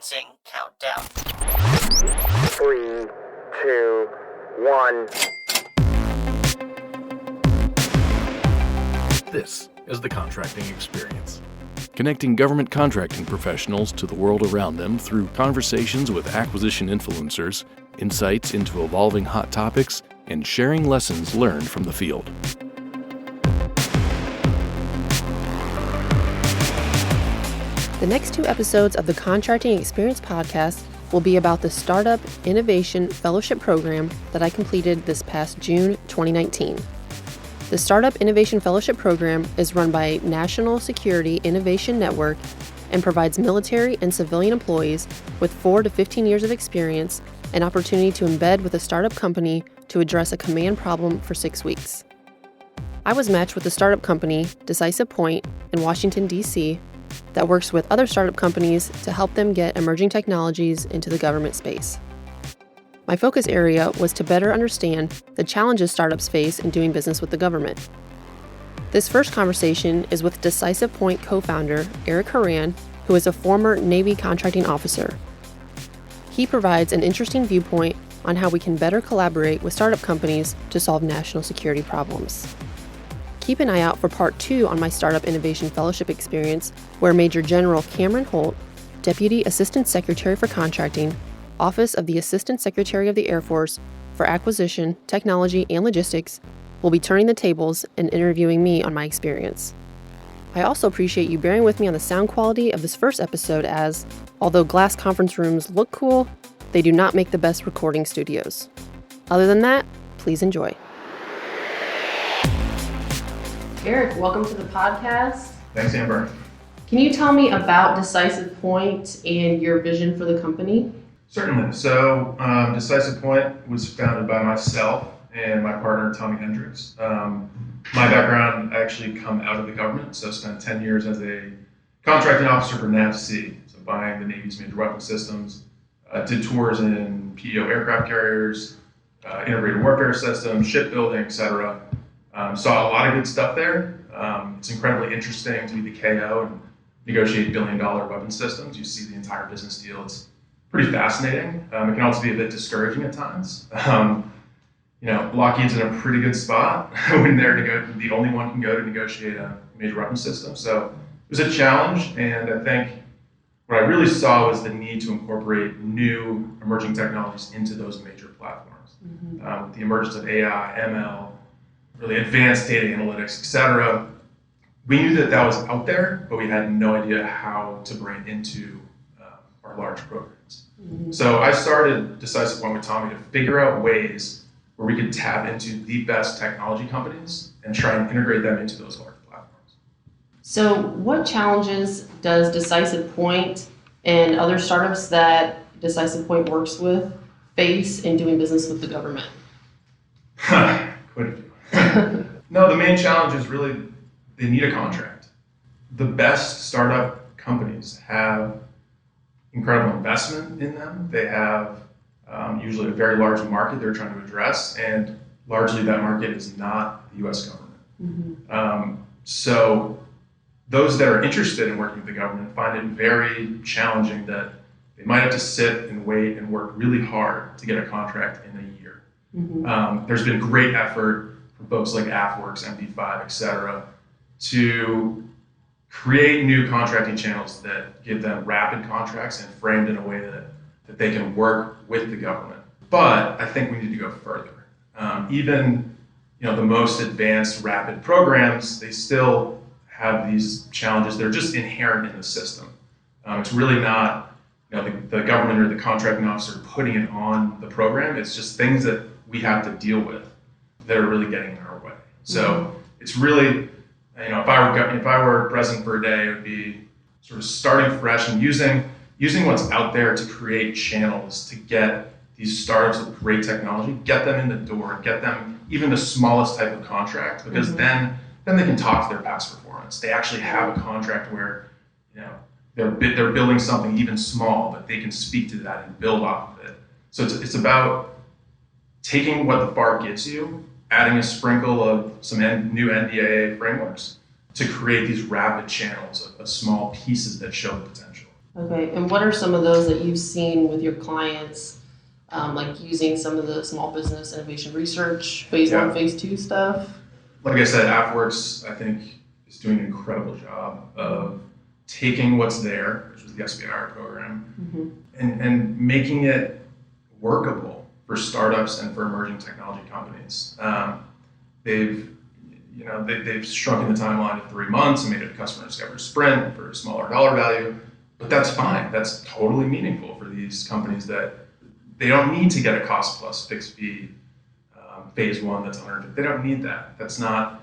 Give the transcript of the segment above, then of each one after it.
Commencing countdown. 3, 2, 1. This is the contracting experience. Connecting government contracting professionals to the world around them through conversations with acquisition influencers, insights into evolving hot topics, and sharing lessons learned from the field. The next 2 episodes of the Contracting Experience podcast will be about the Startup Innovation Fellowship Program that I completed this past June 2019. The Startup Innovation Fellowship Program is run by National Security Innovation Network and provides military and civilian employees with 4 to 15 years of experience an opportunity to embed with a startup company to address a command problem for 6 weeks. I was matched with a startup company, Decisive Point, in Washington, D.C., that works with other startup companies to help them get emerging technologies into the government space. My focus area was to better understand the challenges startups face in doing business with the government. This first conversation is with Decisive Point co-founder Eric Horan, who is a former Navy contracting officer. He provides an interesting viewpoint on how we can better collaborate with startup companies to solve national security problems. Keep an eye out for part 2 on my Startup Innovation Fellowship experience, where Major General Cameron Holt, Deputy Assistant Secretary for Contracting, Office of the Assistant Secretary of the Air Force for Acquisition, Technology, and Logistics, will be turning the tables and interviewing me on my experience. I also appreciate you bearing with me on the sound quality of this first episode as, although glass conference rooms look cool, they do not make the best recording studios. Other than that, please enjoy. Eric, welcome to the podcast. Thanks, Amber. Can you tell me about Decisive Point and your vision for the company? Certainly. So, Decisive Point was founded by myself and my partner, Tommy Hendricks. My background, I actually come out of the government, so I spent 10 years as a contracting officer for NAVSEA, so buying the Navy's major weapon systems, did tours in PEO aircraft carriers, integrated warfare systems, shipbuilding, etc. Saw a lot of good stuff there. It's incredibly interesting to be the KO and negotiate billion-dollar weapon systems. You see the entire business deal. It's pretty fascinating. It can also be a bit discouraging at times. Lockheed's in a pretty good spot when they're the only one can go to negotiate a major weapon system. So it was a challenge, and I think what I really saw was the need to incorporate new emerging technologies into those major platforms. With the emergence of AI, ML, really advanced data analytics, etc. We knew that was out there, but we had no idea how to bring it into our large programs. So I started Decisive Point with Tommy to figure out ways where we could tap into the best technology companies and try and integrate them into those large platforms. So what challenges does Decisive Point and other startups that Decisive Point works with face in doing business with the government? Quite a few. No, the main challenge is really they need a contract. The best startup companies have incredible investment in them. They have usually a very large market they're trying to address, and largely that market is not the U.S. government. So those that are interested in working with the government find it very challenging that they might have to sit and wait and work really hard to get a contract in a year. There's been great effort from folks like AFWorks, MD5, etc., to create new contracting channels that give them rapid contracts and framed in a way that they can work with the government. But I think we need to go further. Even the most advanced rapid programs, they still have these challenges that are just inherent in the system. It's really not the government or the contracting officer putting it on the program. It's just things that we have to deal with that are really getting in our way. So it's really, if I were president for a day, it would be sort of starting fresh and using what's out there to create channels to get these startups with great technology, get them in the door, get them even the smallest type of contract, because then they can talk to their past performance. They actually have a contract where they're building something even small, but they can speak to that and build off of it. So it's about taking what the FAR gives you, adding a sprinkle of some new NDAA frameworks to create these rapid channels of small pieces that show the potential. Okay, and what are some of those that you've seen with your clients, like using some of the small business innovation research, phase one, phase two stuff? Like I said, AppWorks, I think, is doing an incredible job of taking what's there, which is the SBIR program, and making it workable for startups and for emerging technology companies. They've shrunken the timeline to 3 months and made it a customer discovery sprint for a smaller dollar value, but that's fine. That's totally meaningful for these companies that they don't need to get a cost plus fixed fee phase one that's 100. They don't need that. That's not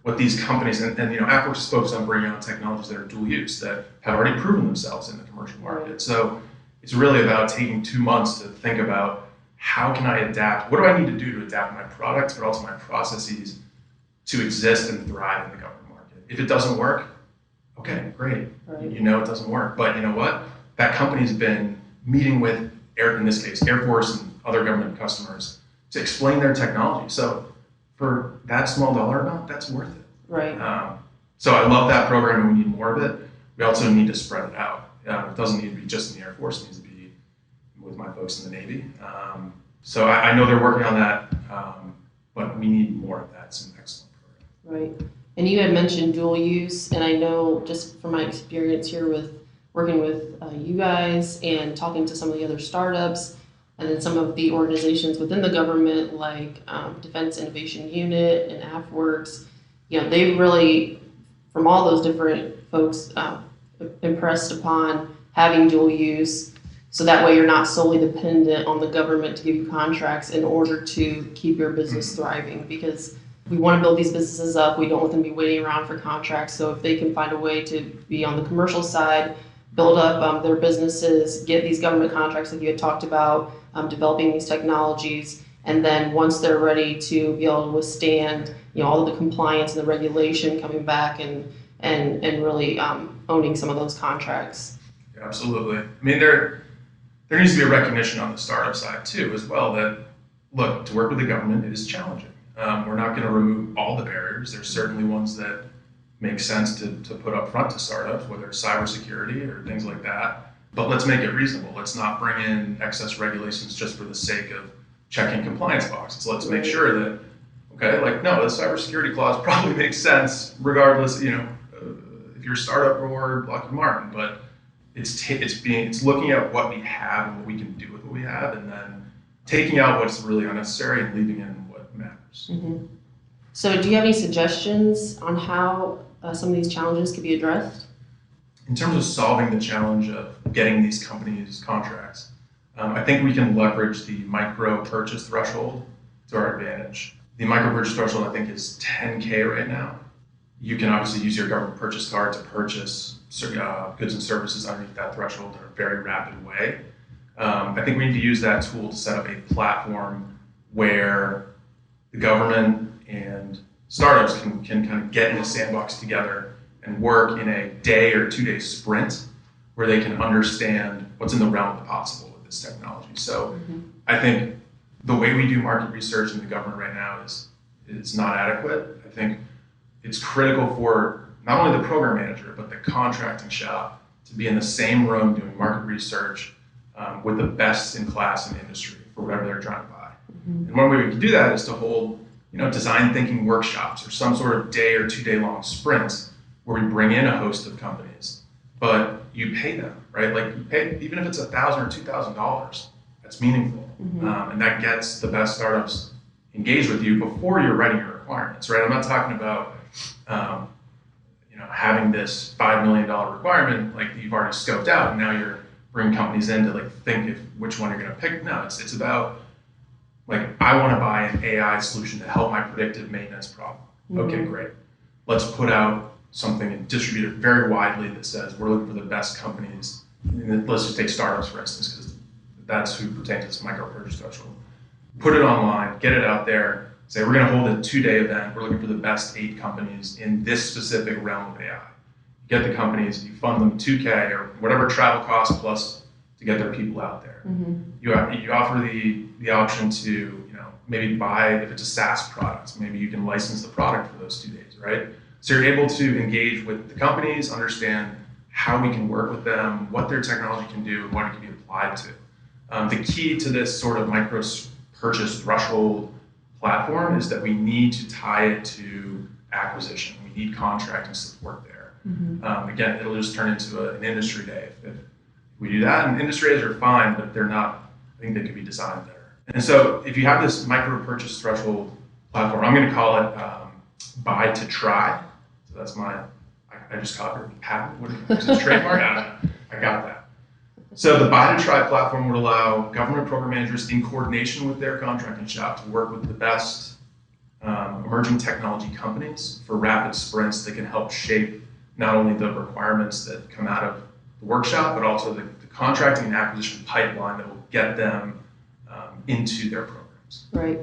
what these companies, and AppWorks is focused on bringing out technologies that are dual use, that have already proven themselves in the commercial market. So it's really about taking 2 months to think about how can I adapt, what do I need to do to adapt my products, but also my processes to exist and thrive in the government market. If it doesn't work, okay, great. Right. You know it doesn't work. But you know what? That company's been meeting with, in this case, Air Force and other government customers to explain their technology. So for that small dollar amount, that's worth it. Right. So I love that program and we need more of it. We also need to spread it out. It doesn't need to be just in the Air Force, it needs to be with my folks in the Navy. So I know they're working on that, but we need more of that. It's an excellent program. Right. And you had mentioned dual use, and I know just from my experience here with working with you guys and talking to some of the other startups, and then some of the organizations within the government like Defense Innovation Unit and AppWorks, they really, from all those different folks, impressed upon having dual use, so that way you're not solely dependent on the government to give you contracts in order to keep your business thriving, because we want to build these businesses up. We don't want them to be waiting around for contracts. So if they can find a way to be on the commercial side, build up their businesses, get these government contracts like you had talked about, developing these technologies, and then once they're ready to be able to withstand all of the compliance and the regulation coming back and really owning some of those contracts. Yeah, absolutely. I mean, there needs to be a recognition on the startup side too, as well, that look, to work with the government, it is challenging. We're not going to remove all the barriers. There's certainly ones that make sense to put up front to startups, whether it's cybersecurity or things like that. But let's make it reasonable. Let's not bring in excess regulations just for the sake of checking compliance boxes. Let's make sure that, no, the cybersecurity clause probably makes sense regardless, if you're a startup or Lockheed Martin. But it's looking at what we have and what we can do with what we have, and then taking out what's really unnecessary and leaving in what matters. Mm-hmm. So do you have any suggestions on how some of these challenges could be addressed? In terms of solving the challenge of getting these companies contracts, I think we can leverage the micro purchase threshold to our advantage. The micro purchase threshold, I think, is 10K right now. You can obviously use your government purchase card to purchase goods and services underneath that threshold in a very rapid way. I think we need to use that tool to set up a platform where the government and startups can kind of get in a sandbox together and work in a day or 2 day sprint where they can understand what's in the realm of the possible with this technology. So I think the way we do market research in the government right now is not adequate. I think it's critical for not only the program manager, but the contracting shop to be in the same room doing market research with the best in class in the industry for whatever they're trying to buy. And one way we can do that is to hold design thinking workshops or some sort of day or 2 day long sprints where we bring in a host of companies, but you pay them, right? Like you pay, even if it's $1,000 or $2,000, that's meaningful. And that gets the best startups engaged with you before you're writing your requirements, right? I'm not talking about, having this $5 million requirement, like you've already scoped out and now you're bringing companies in to think which one you're going to pick. No, it's about, I want to buy an AI solution to help my predictive maintenance problem. Okay, great. Let's put out something and distribute it very widely that says we're looking for the best companies. And let's just take startups, for instance, because that's who pertains to this micro purchase threshold. Put it online, get it out there, say we're going to hold a 2 day event. We're looking for the best 8 companies in this specific realm of AI. You get the companies, you fund them $2K or whatever travel costs plus to get their people out there. You offer the option to maybe buy, if it's a SaaS product, maybe you can license the product for those 2 days, right? So you're able to engage with the companies, understand how we can work with them, what their technology can do, and what it can be applied to. The key to this sort of micro purchase threshold platform is that we need to tie it to acquisition. We need contracting support there. Again, it'll just turn into an industry day if we do that. And industry days are fine, but they're not. I think they could be designed better. And so if you have this micro purchase threshold platform, I'm going to call it buy to try. So that's I just call it patent. What is it, trademark? I don't know. I got that. So the buy to try platform would allow government program managers in coordination with their contracting shop to work with the best emerging technology companies for rapid sprints that can help shape not only the requirements that come out of the workshop, but also the contracting and acquisition pipeline that will get them into their programs. Right.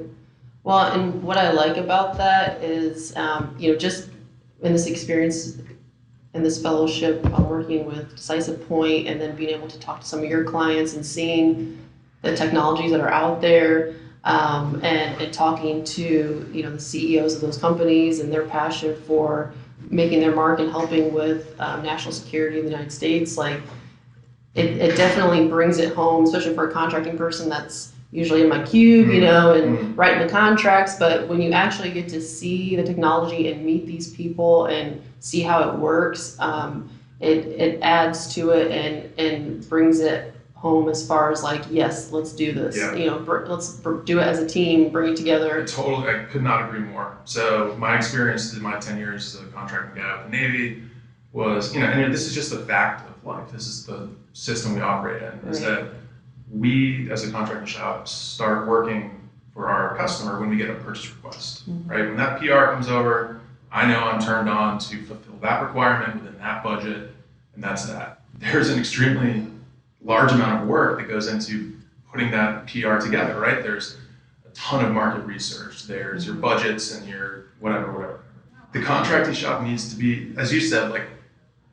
Well, and what I like about that is, just in this experience, in this fellowship, working with Decisive Point, and then being able to talk to some of your clients and seeing the technologies that are out there, and talking to the CEOs of those companies and their passion for making their mark and helping with national security in the United States. Like it definitely brings it home, especially for a contracting person that's usually in my cube, and writing the contracts. But when you actually get to see the technology and meet these people and see how it works, it adds to it and brings it home as far as like, yes, let's do this. Yeah. Let's do it as a team, bring it together. I could not agree more. So my experience in my 10 years as a contracting guy with the Navy was, and this is just a fact of life. This is the system we operate in, is that we, as a contracting shop, start working for our customer when we get a purchase request, right? When that PR comes over, I know I'm turned on to fulfill that requirement within that budget, and that's that. There's an extremely large amount of work that goes into putting that PR together, right? There's a ton of market research. There's your budgets and your whatever. The contracting shop needs to be, as you said, like,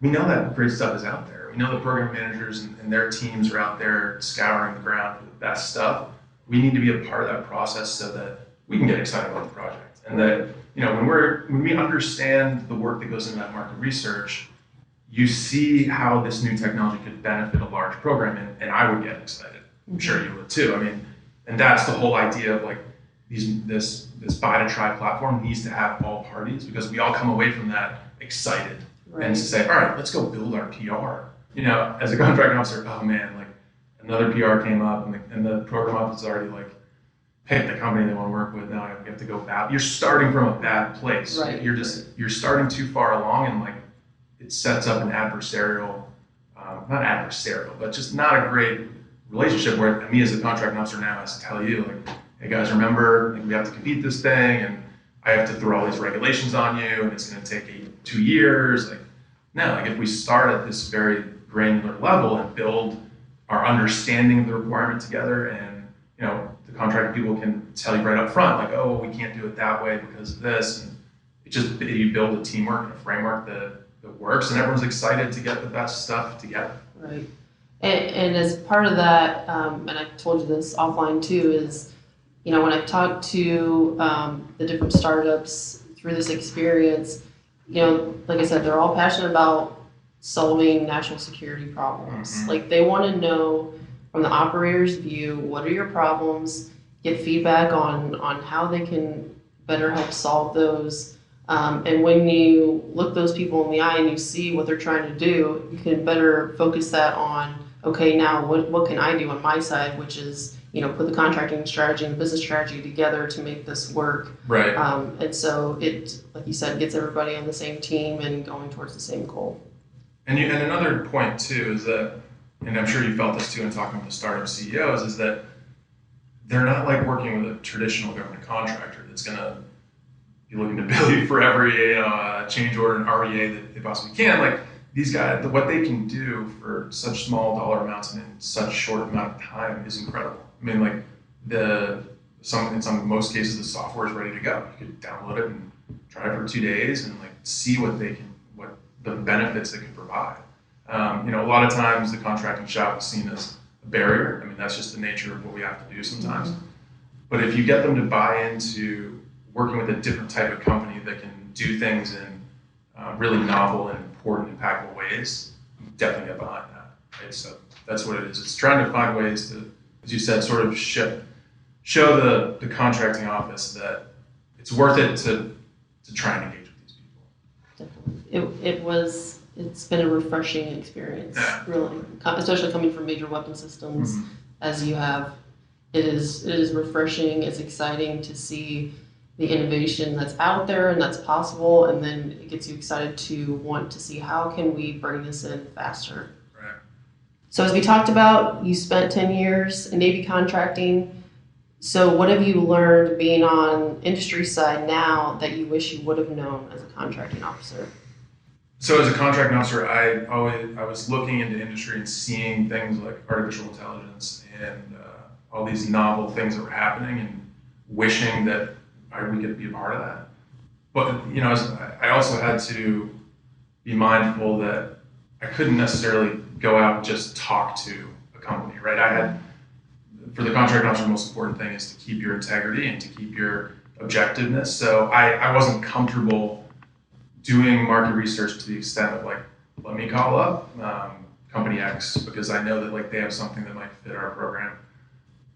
we know that great stuff is out there. We know the program managers and their teams are out there scouring the ground for the best stuff. We need to be a part of that process so that we can get excited about the project. And that, when we understand the work that goes into that market research, you see how this new technology could benefit a large program, and I would get excited. I'm sure you would too. And that's the whole idea of like this buy to try platform needs to have all parties, because we all come away from that excited. Right. And to say, all right, let's go build our PR. As a contracting officer, oh man, like another PR came up, and the program office already like picked the company they want to work with. Now you have to go back. You're starting from a bad place. Right. You're starting too far along, and like it sets up an adversarial, not adversarial, but just not a great relationship where me as a contracting officer now has to tell you like, hey guys, remember, like, we have to compete this thing, and I have to throw all these regulations on you, and it's going to take 2 years. Like, no, like if we start at this very granular level and build our understanding of the requirement together, and the contracting people can tell you right up front, like, oh, we can't do it that way because of this, and you build a teamwork and a framework that works, and everyone's excited to get the best stuff together. Right. And as part of that, and I told you this offline too, is when I've talked to the different startups through this experience, like I said, they're all passionate about solving national security problems. Like they want to know from the operator's view, what are your problems, get feedback on how they can better help solve those. And when you look those people in the eye and you see what they're trying to do, you can better focus that on, okay, now what can I do on my side, which is, put the contracting strategy and the business strategy together to make this work. Right. And so it, like you said, gets everybody on the same team and going towards the same goal. And another point too is that, and I'm sure you felt this too in talking with the startup CEOs, is that they're not like working with a traditional government contractor that's going to be looking to bill you for every change order and REA that they possibly can. Like these guys, what they can do for such small dollar amounts and in such short amount of time is incredible. Like in most cases the software is ready to go. You could download it and try it for 2 days and like see what the benefits they can provide. A lot of times the contracting shop is seen as a barrier. That's just the nature of what we have to do sometimes. But if you get them to buy into working with a different type of company that can do things in really novel and important, impactful ways, definitely get behind that. Right? So that's what it is. It's trying to find ways to, as you said, sort of show the contracting office that it's worth it to try and engage with these people. Definitely. It's been a refreshing experience, really, especially coming from major weapon systems as you have. It is refreshing. It's exciting to see the innovation that's out there and that's possible, and then it gets you excited to want to see how can we bring this in faster. Right. So as we talked about, you spent 10 years in Navy contracting. So what have you learned being on industry side now that you wish you would have known as a contracting officer? So as a contracting officer, I was looking into industry and seeing things like artificial intelligence and all these novel things that were happening, and wishing that we could be a part of that. But I also had to be mindful that I couldn't necessarily go out and just talk to a company, right? For the contracting officer, the most important thing is to keep your integrity and to keep your objectiveness. So I wasn't comfortable doing market research to the extent of let me call up company X because I know that they have something that might fit our program.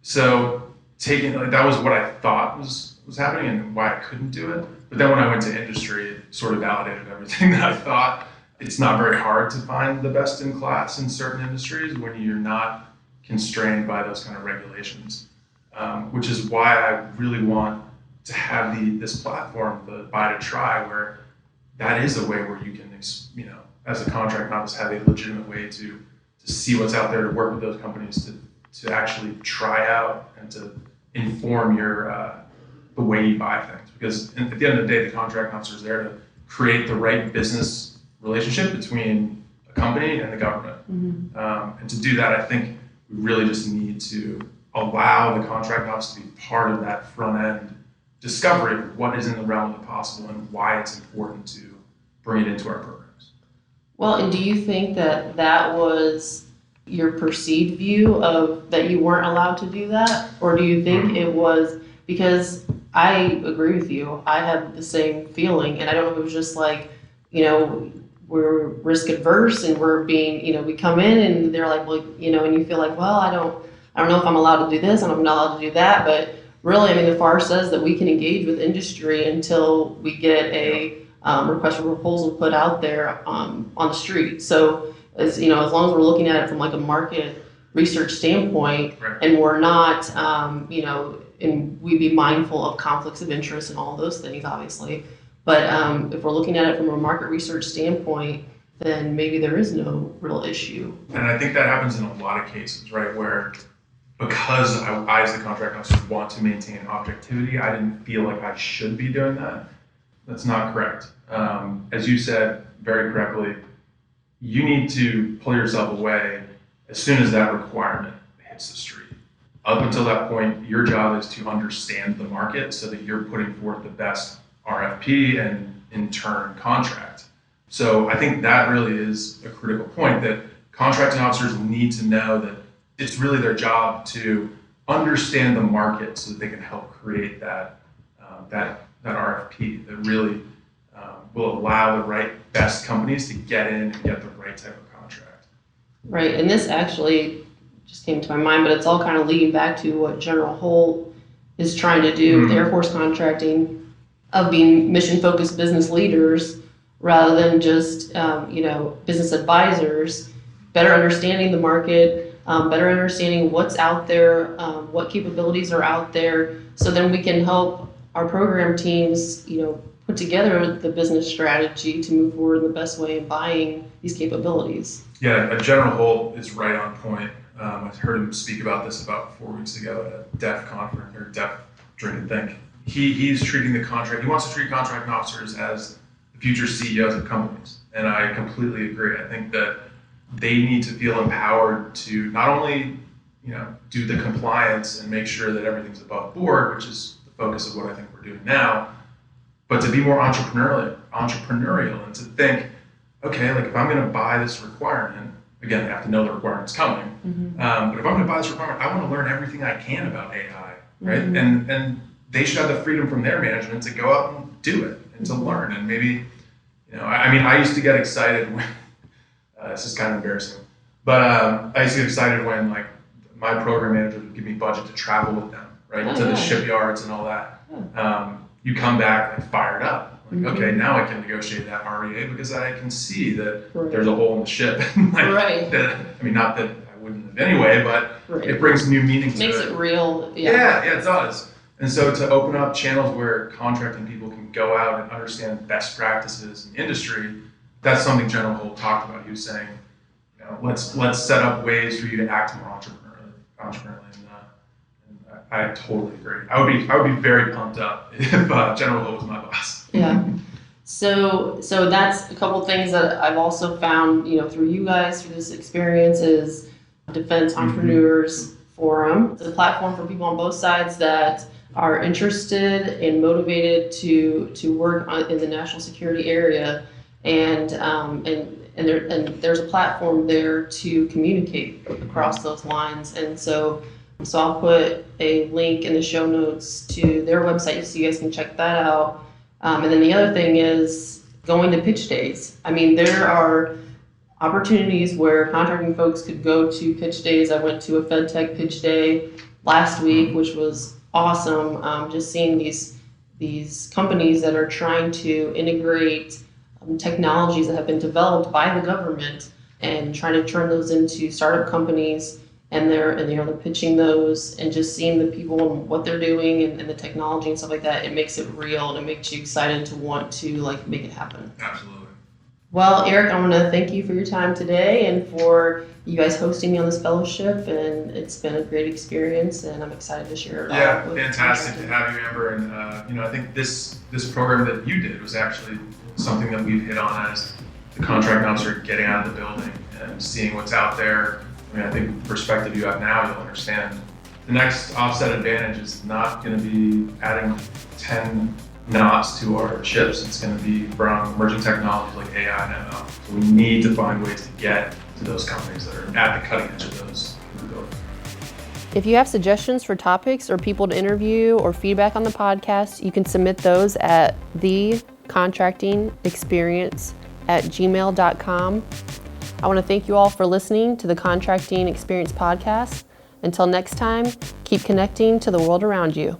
So that was what I thought was happening and why I couldn't do it. But then when I went to industry, it sort of validated everything that I thought. It's not very hard to find the best in class in certain industries when you're not constrained by those kind of regulations, which is why I really want to have this platform, the Buy to Try, where that is a way where you can, as a contract office, have a legitimate way to see what's out there, to work with those companies, to actually try out and to inform the way you buy things. Because at the end of the day, the contract officer is there to create the right business relationship between a company and the government. And to do that, I think we really just need to allow the contract office to be part of that front end discovery of what is in the realm of the possible and why it's important to bring it into our programs. Well, and do you think that was your perceived view of that you weren't allowed to do that? Or do you think it was, because I agree with you, I had the same feeling, and I don't know if it was just we're risk adverse and we're being, we come in and they're like, well, and you feel like, well, I don't know if I'm allowed to do this and I'm not allowed to do that. But really, the FAR says that we can engage with industry until we get a request for proposal put out there on the street. So as long as we're looking at it from a market research standpoint, right, and we're not, and we be mindful of conflicts of interest and all of those things, obviously. But if we're looking at it from a market research standpoint, then maybe there is no real issue. And I think that happens in a lot of cases, right, where because I as the contract officer want to maintain objectivity, I didn't feel like I should be doing that. That's not correct. As you said very correctly, you need to pull yourself away as soon as that requirement hits the street. Up until that point, your job is to understand the market so that you're putting forth the best RFP and in turn contract. So I think that really is a critical point, that contracting officers need to know that it's really their job to understand the market so that they can help create that RFP that really will allow the best companies to get in and get the right type of contract. Right, and this actually just came to my mind, but it's all kind of leading back to what General Holt is trying to do with Air Force contracting, of being mission-focused business leaders rather than just business advisors, better understanding the market, better understanding what's out there, what capabilities are out there, so then we can help our program teams, put together the business strategy to move forward in the best way in buying these capabilities. Yeah, General Holt is right on point. I heard him speak about this about 4 weeks ago at a DEF conference, or DEF Drink and Think. He's treating he wants to treat contracting officers as the future CEOs of companies. And I completely agree. I think that they need to feel empowered to not only, do the compliance and make sure that everything's above board, which is the focus of what I think we're doing now, but to be more entrepreneurial and to think, okay, if I'm going to buy this requirement, again, they have to know the requirement's coming. But if I'm going to buy this requirement, I want to learn everything I can about AI, right? And they should have the freedom from their management to go out and do it and to learn. And maybe, I used to get excited when It's just kind of embarrassing. But I used to get excited when like my program manager would give me budget to travel with them, right, to the shipyards and all that. You come back like fired up. Like, okay, now I can negotiate that REA because I can see that there's a hole in the ship. Like, that, I mean, not that I wouldn't have anyway, but it brings new meaning to it. Makes it real. Yeah, it does. And so to open up channels where contracting people can go out and understand best practices in industry, that's something General Holt talked about. He was saying, you know, let's set up ways for you to act more entrepreneurially. And I totally agree. I would be very pumped up if General Holt was my boss. Yeah. So that's a couple things that I've also found, you know, through you guys, through this experience, is Defense Entrepreneurs Forum. It's a platform for people on both sides that are interested and motivated to work in the national security area, and there's a platform there to communicate across those lines. And so I'll put a link in the show notes to their website so you guys can check that out. And then the other thing is going to pitch days. I mean, there are opportunities where contracting folks could go to pitch days. I went to a FedTech pitch day last week, which was awesome. Just seeing these companies that are trying to integrate technologies that have been developed by the government and trying to turn those into startup companies, and they're pitching those, and just seeing the people and what they're doing and the technology and stuff like that. It makes it real and it makes you excited to want to like make it happen. Absolutely. Well, Eric, I want to thank you for your time today and for you guys hosting me on this fellowship, and it's been a great experience, and I'm excited to share it all. Yeah, fantastic to have you, Amber. And I think this program that you did was actually something that we've hit on as the contract officer, getting out of the building and seeing what's out there. I mean, I think the perspective you have now, you'll understand. The next offset advantage is not going to be adding 10 knots to our ships. It's going to be from emerging technologies like AI and ML. So we need to find ways to get to those companies that are at the cutting edge of those capabilities. If you have suggestions for topics or people to interview or feedback on the podcast, you can submit those at thecontractingexperience@gmail.com. I want to thank you all for listening to the Contracting Experience podcast. Until next time, keep connecting to the world around you.